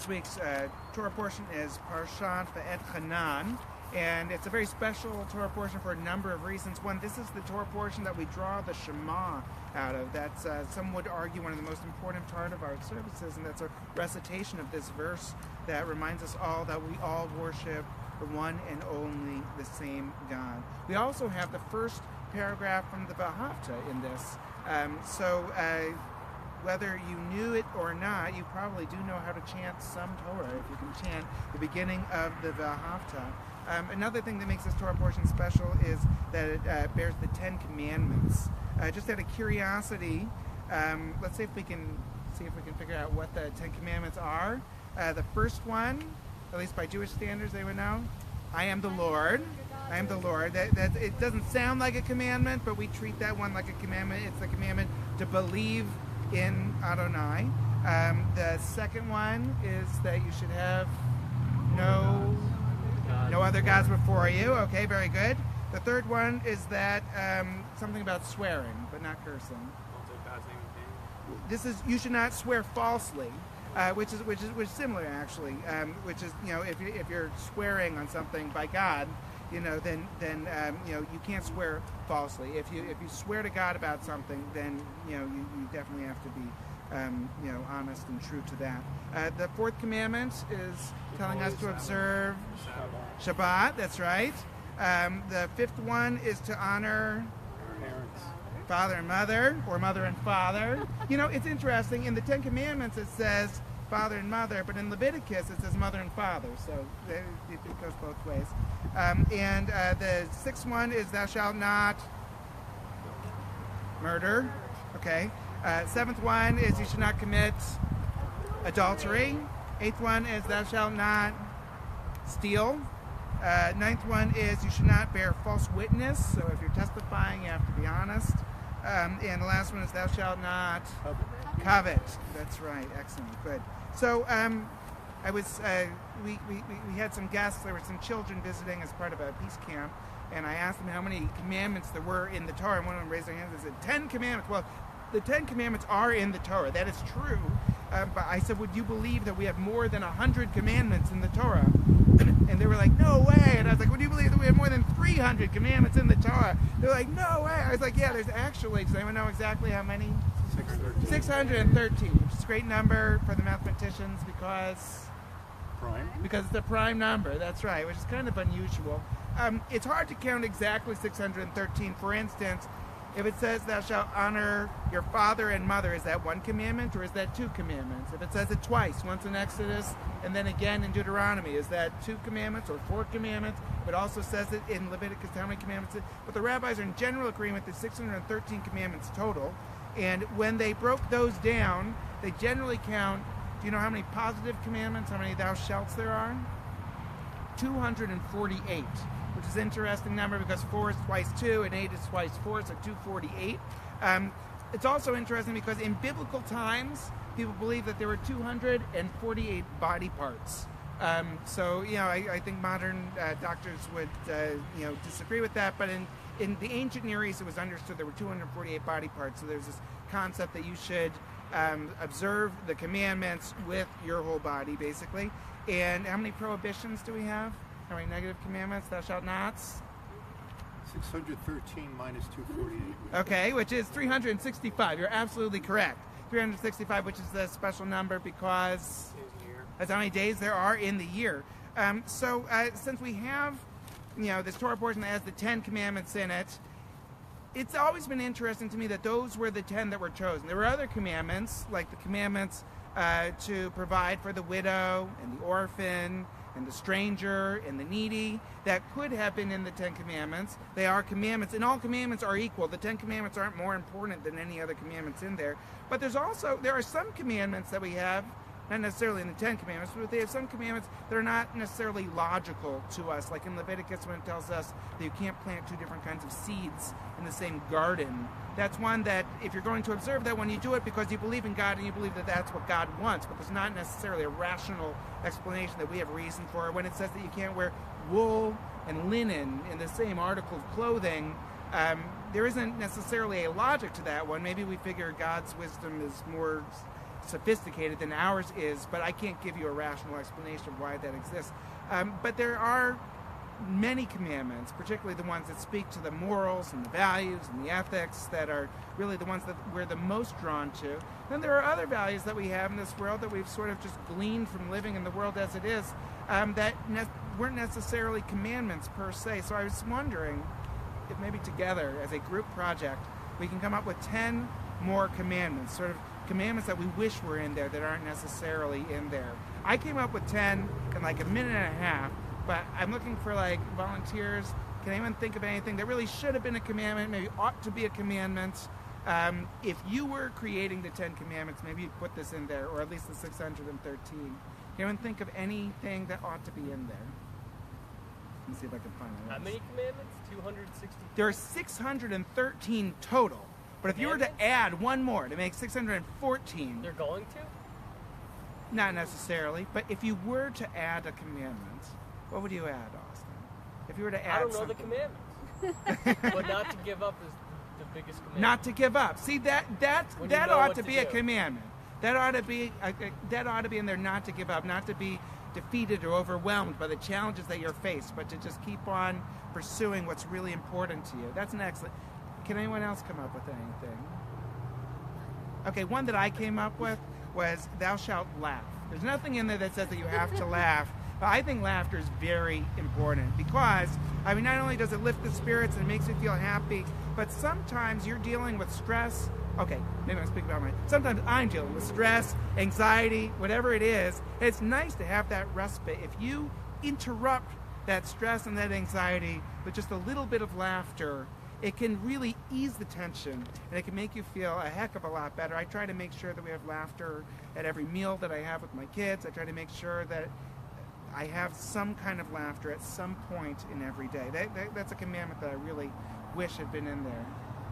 This week's Torah portion is Parshat Vaethanan, and it's a very special Torah portion for a number of reasons. One, this is the Torah portion that we draw the Shema out of. That's, some would argue, one of the most important part of our services, and that's a recitation of this verse that reminds us all that we all worship the one and only the same God. We also have the first paragraph from the Vaethanan in this. Whether you knew it or not, you probably do know how to chant some Torah if you can chant the beginning of the Vaethanan. Another thing that makes this Torah portion special is that it bears the Ten Commandments. Just out of curiosity, let's see if we can figure out what the Ten Commandments are. The first one, at least by Jewish standards, they would know. I am the Lord. I am the Lord. That it doesn't sound like a commandment, but we treat that one like a commandment. It's the commandment to believe in Adonai. The second one is that you should have no other gods before you. Okay, very good. The third one is that something about swearing, but not cursing. This is you should not swear falsely, which is similar actually. Which is if you're swearing on something by God, then you can't swear falsely. If you swear to God about something, then you definitely have to be honest and true to that. The fourth commandment is telling us to observe Shabbat. That's right. The fifth one is to honor father and mother, or mother and father. It's interesting. In the Ten Commandments it says father and mother, but in Leviticus it says mother and father, so it goes both ways. And the sixth one is thou shalt not murder. Okay. Seventh one is you should not commit adultery. Eighth one is thou shalt not steal. Ninth one is you should not bear false witness, so if you're testifying you have to be honest. And the last one is thou shalt not covet. That's right. Excellent. Good. So we had some guests. There were some children visiting as part of a peace camp, and I asked them how many commandments there were in the Torah, and one of them raised their hand and said 10 commandments. Well, the 10 commandments are in the Torah. That is true. But I said, would you believe that we have more than 100 commandments in the Torah? And they were like, no way. And I was like, would you believe that we have more than 300 commandments in the Torah? They're like, no way. I was like, yeah, there's actually, does anyone know exactly how many? 613, which is a great number for the mathematicians because it's a prime number. That's right, which is kind of unusual. It's hard to count exactly 613. For instance, if it says thou shalt honor your father and mother, is that one commandment or is that two commandments? If it says it twice, once in Exodus and then again in Deuteronomy, is that two commandments or four commandments? It also says it in Leviticus, how many commandments? But the rabbis are in general agreement that 613 commandments total. And when they broke those down, they generally count, do you know how many positive commandments, how many thou shalts there are? 248. Which is an interesting number because 4 is twice 2 and 8 is twice 4, so 248. It's also interesting because in biblical times, people believe that there were 248 body parts. I think modern doctors would disagree with that, but in the ancient Near East, it was understood there were 248 body parts. So there's this concept that you should observe the commandments with your whole body, basically. And how many prohibitions do we have? How many negative commandments? Thou shalt nots? 613 minus 248. Okay, which is 365. You're absolutely correct. 365, which is the special number because that's how many days there are in the year. Since we have, this Torah portion that has the 10 commandments in it, it's always been interesting to me that those were the 10 that were chosen. There were other commandments, like the commandments to provide for the widow and the orphan and the stranger and the needy, that could have been in the 10 commandments. They are commandments, and all commandments are equal. The 10 commandments aren't more important than any other commandments in there. But there are some commandments that we have, not necessarily in the 10 commandments, but they have some commandments that are not necessarily logical to us, like in Leviticus when it tells us that you can't plant two different kinds of seeds in the same garden. That's one that, if you're going to observe that one, you do it because you believe in God and you believe that that's what God wants, but there's not necessarily a rational explanation that we have reason for. When it says that you can't wear wool and linen in the same article of clothing, there isn't necessarily a logic to that one. Maybe we figure God's wisdom is more sophisticated than ours is, but I can't give you a rational explanation of why that exists. But there are many commandments, particularly the ones that speak to the morals and the values and the ethics, that are really the ones that we're the most drawn to. Then there are other values that we have in this world that we've sort of just gleaned from living in the world as it is, that weren't necessarily commandments per se. So I was wondering if maybe together as a group project we can come up with 10 more commandments, sort of commandments that we wish were in there that aren't necessarily in there. I came up with 10 in like a minute and a half, but I'm looking for like volunteers. Can anyone think of anything that really should have been a commandment, maybe ought to be a commandment? If you were creating the 10 commandments, maybe you'd put this in there, or at least the 613. Can anyone think of anything that ought to be in there? Let me see if I can find it. How many commandments? 260? There are 613 total. But if you were to add one more to make 614... They're going to? Not necessarily, but if you were to add a commandment, what would you add, Austin? If you were to add I don't know something. The commandments. But not to give up is the biggest commandment. Not to give up. See, that ought to be a do. commandment. That ought to be in there, not to give up, not to be defeated or overwhelmed by the challenges that you're faced, but to just keep on pursuing what's really important to you. That's an excellent... Can anyone else come up with anything? Okay, one that I came up with was thou shalt laugh. There's nothing in there that says that you have to laugh, but I think laughter is very important because, I mean, not only does it lift the spirits and it makes you feel happy, but sometimes you're dealing with stress. Okay, maybe I'm speaking about mine. Sometimes I'm dealing with stress, anxiety, whatever it is. It's nice to have that respite. If you interrupt that stress and that anxiety with just a little bit of laughter, it can really ease the tension, and it can make you feel a heck of a lot better. I try to make sure that we have laughter at every meal that I have with my kids. I try to make sure that I have some kind of laughter at some point in every day. That's a commandment that I really wish had been in there.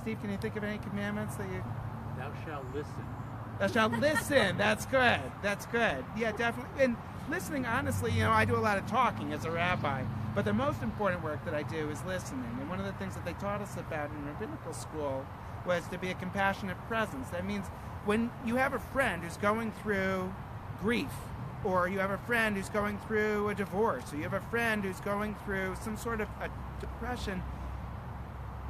Steve, can you think of any commandments that you... Thou shalt listen. Thou shalt listen. That's good. That's good. Yeah, definitely. And listening, honestly, I do a lot of talking as a rabbi, but the most important work that I do is listening. And one of the things that they taught us about in rabbinical school was to be a compassionate presence. That means when you have a friend who's going through grief, or you have a friend who's going through a divorce, or you have a friend who's going through some sort of a depression,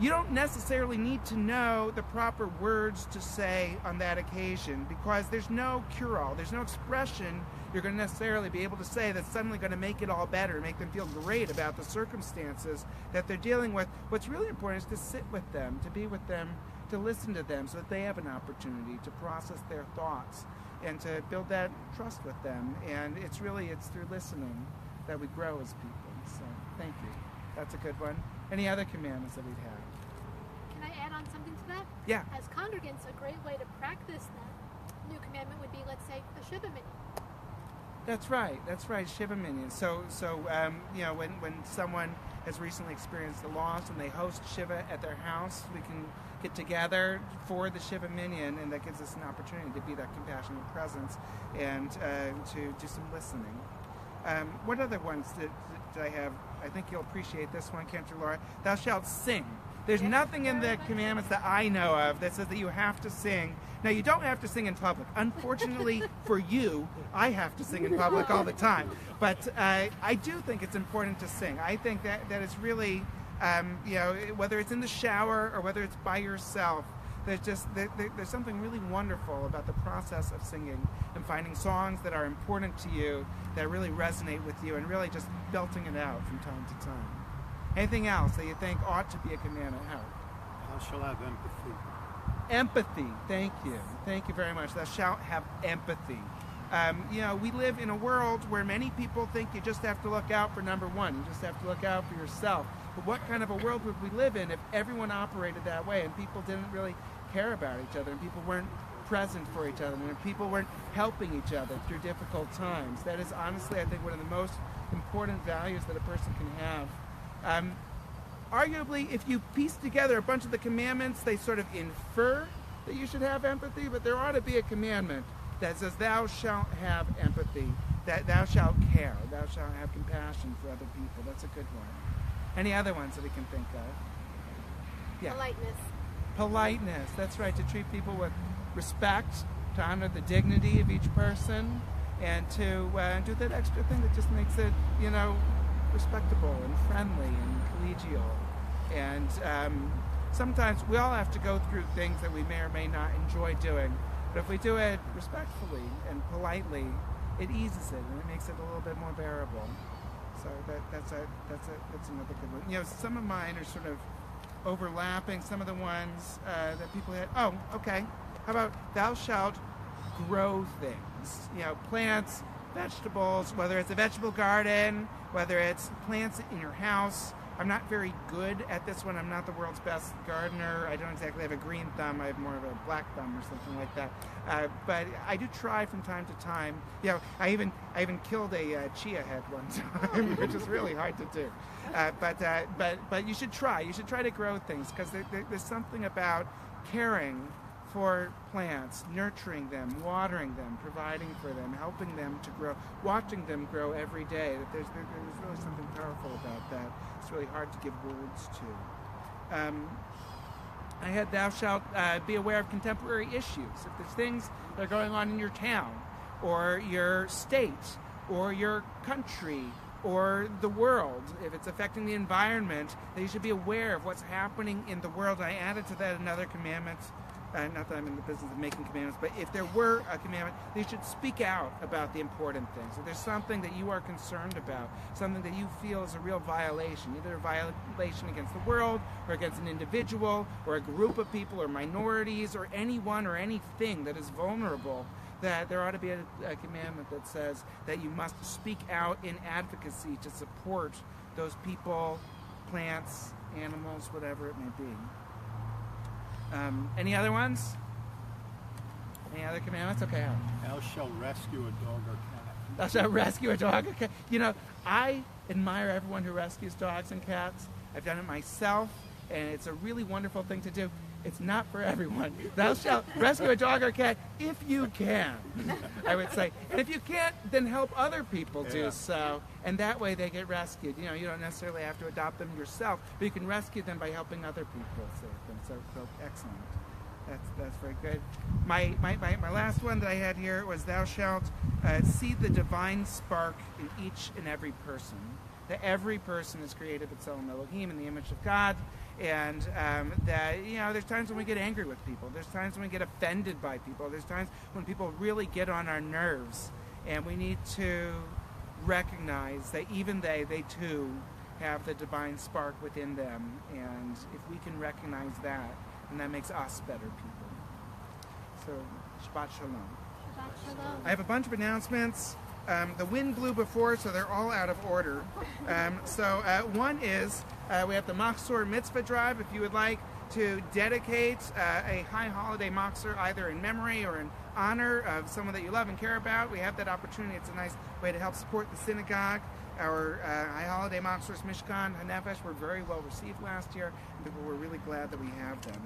you don't necessarily need to know the proper words to say on that occasion, because there's no cure-all, there's no expression you're going to necessarily be able to say that's suddenly going to make it all better, make them feel great about the circumstances that they're dealing with. What's really important is to sit with them, to be with them, to listen to them so that they have an opportunity to process their thoughts and to build that trust with them. And it's through listening that we grow as people. So thank you. That's a good one. Any other commandments that we'd have? Can I add on something to that? Yeah. As congregants, a great way to practice that new commandment would be, let's say, a Shiva minyan. That's right. Shiva Minyan. So when someone has recently experienced a loss and they host Shiva at their house, we can get together for the Shiva Minyan, and that gives us an opportunity to be that compassionate presence and to do some listening. What other ones did I have? I think you'll appreciate this one, can't you, Laura? Thou shalt sing. There's nothing in the commandments that I know of that says that you have to sing. Now, you don't have to sing in public. Unfortunately for you, I have to sing in public all the time. But I do think it's important to sing. I think that it's really, whether it's in the shower or whether it's by yourself, there's something really wonderful about the process of singing and finding songs that are important to you, that really resonate with you, and really just belting it out from time to time. Anything else that you think ought to be a commandment? How? Thou shalt have empathy. Empathy. Thank you. Thank you very much. Thou shalt have empathy. We live in a world where many people think you just have to look out for number one. You just have to look out for yourself. But what kind of a world would we live in if everyone operated that way and people didn't really care about each other and people weren't present for each other and people weren't helping each other through difficult times? That is honestly, I think, one of the most important values that a person can have. Arguably, if you piece together a bunch of the commandments, they sort of infer that you should have empathy, but there ought to be a commandment that says thou shalt have empathy, that thou shalt care, thou shalt have compassion for other people. That's a good one. Any other ones that we can think of? Yeah. Politeness. Politeness, that's right, to treat people with respect to honor the dignity of each person, and to do that extra thing that just makes it, respectable and friendly and collegial. And sometimes we all have to go through things that we may or may not enjoy doing, but if we do it respectfully and politely, it eases it and it makes it a little bit more bearable. So that's another good one. Some of mine are sort of overlapping. Some of the ones that people had. Oh, okay. How about thou shalt grow things? Plants, vegetables. Whether it's a vegetable garden, whether it's plants in your house. I'm not very good at this one. I'm not the world's best gardener. I don't exactly have a green thumb. I have more of a black thumb or something like that. But I do try from time to time. I even killed a chia head one time, which is really hard to do. But you should try. You should try to grow things because there's something about caring for plants, nurturing them, watering them, providing for them, helping them to grow, watching them grow every day. There's really something powerful about that. It's really hard to give words to. I had thou shalt be aware of contemporary issues. If there's things that are going on in your town or your state or your country or the world, if it's affecting the environment, then you should be aware of what's happening in the world. I added to that another commandment. Not that I'm in the business of making commandments, but if there were a commandment, they should speak out about the important things. If there's something that you are concerned about, something that you feel is a real violation, either a violation against the world or against an individual or a group of people or minorities or anyone or anything that is vulnerable, that there ought to be a commandment that says that you must speak out in advocacy to support those people, plants, animals, whatever it may be. Any other ones? Any other commandments? Okay. Thou shalt rescue a dog or cat. Thou shalt rescue a dog or cat. I admire everyone who rescues dogs and cats. I've done it myself, and it's a really wonderful thing to do. It's not for everyone. Thou shalt rescue a dog or cat if you can, I would say. And if you can't, then help other people do so. And that way they get rescued. You don't necessarily have to adopt them yourself, but you can rescue them by helping other people save them. So excellent. That's very good. My last one that I had here was thou shalt see the divine spark in each and every person. That every person is created b'tselem Elohim in the image of God. And that, there's times when we get angry with people. There's times when we get offended by people. There's times when people really get on our nerves. And we need to recognize that even they too have the divine spark within them. And if we can recognize that, then that makes us better people. So, Shabbat Shalom. Shabbat Shalom. I have a bunch of announcements. The wind blew before, so they're all out of order. One is we have the Machzor Mitzvah Drive. If you would like to dedicate a high holiday Machzor, either in memory or in honor of someone that you love and care about, we have that opportunity. It's a nice way to help support the synagogue. Our high holiday Machzors, Mishkan, Hanefesh, were very well received last year, and people were really glad that we have them.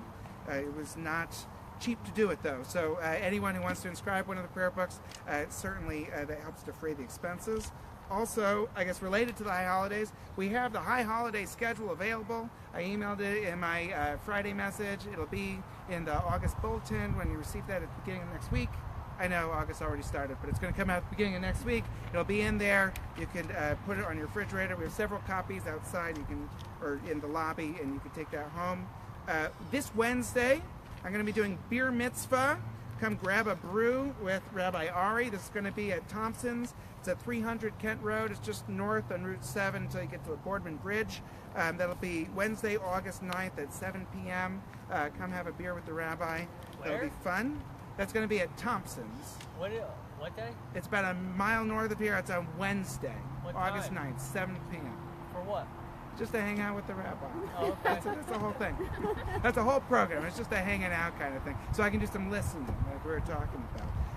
It was not cheap to do it, though. So anyone who wants to inscribe one of the prayer books, certainly that helps defray the expenses. Also, I guess related to the high holidays, we have the high holiday schedule available. I emailed it in my Friday message. It'll be in the August bulletin when you receive that at the beginning of next week. I know August already started, but it's going to come out at the beginning of next week. It'll be in there. You can put it on your refrigerator. We have several copies outside, or in the lobby, and you can take that home. This Wednesday, I'm going to be doing beer mitzvah. Come grab a brew with Rabbi Ari. This is going to be at Thompson's. It's at 300 Kent Road. It's just north on Route 7 until you get to the Boardman Bridge. That'll be Wednesday, August 9th at 7 p.m. Come have a beer with the rabbi. That'll be fun. That's going to be at Thompson's. What day? It's about a mile north of here. It's on Wednesday, August time? 9th, 7 p.m. For what? Just to hang out with the rabbi. Oh, okay. That's the whole thing. That's the whole program. It's just a hanging out kind of thing. So I can do some listening, like we were talking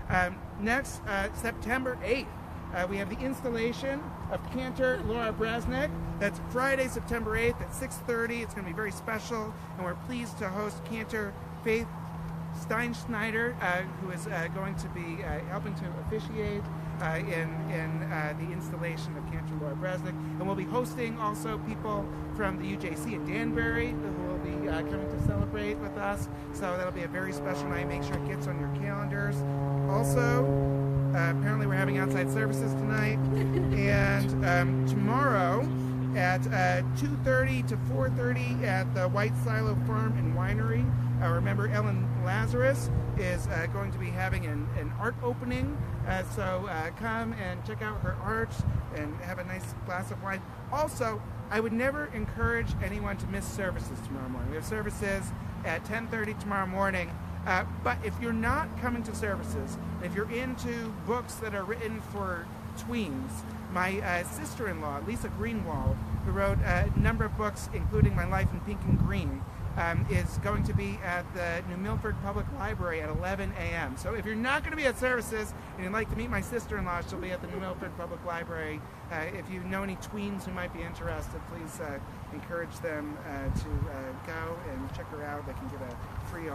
about. Next, September 8th, we have the installation of Cantor Laura Brasnik. That's Friday, September 8th at 6:30. It's going to be very special, and we're pleased to host Cantor Faith Steinschneider, who is going to be helping to officiate. in the installation of Cantor Laura Bresnik. And we'll be hosting also people from the UJC in Danbury who will be coming to celebrate with us. So that'll be a very special night. Make sure it gets on your calendars. Also, apparently we're having outside services tonight. And tomorrow at 2:30 to 4:30 at the White Silo Farm and Winery. Remember, Ellen Lazarus is going to be having an art opening. So come and check out her art and have a nice glass of wine. Also, I would never encourage anyone to miss services tomorrow morning. We have services at 10:30 tomorrow morning. But if you're not coming to services, if you're into books that are written for tweens, my sister-in-law, Lisa Greenwald, who wrote a number of books, including My Life in Pink and Green, is going to be at the New Milford Public Library at 11 a.m. So if you're not going to be at services and you'd like to meet my sister-in-law, she'll be at the New Milford Public Library. If you know any tweens who might be interested, please encourage them to go and check her out. They can get a free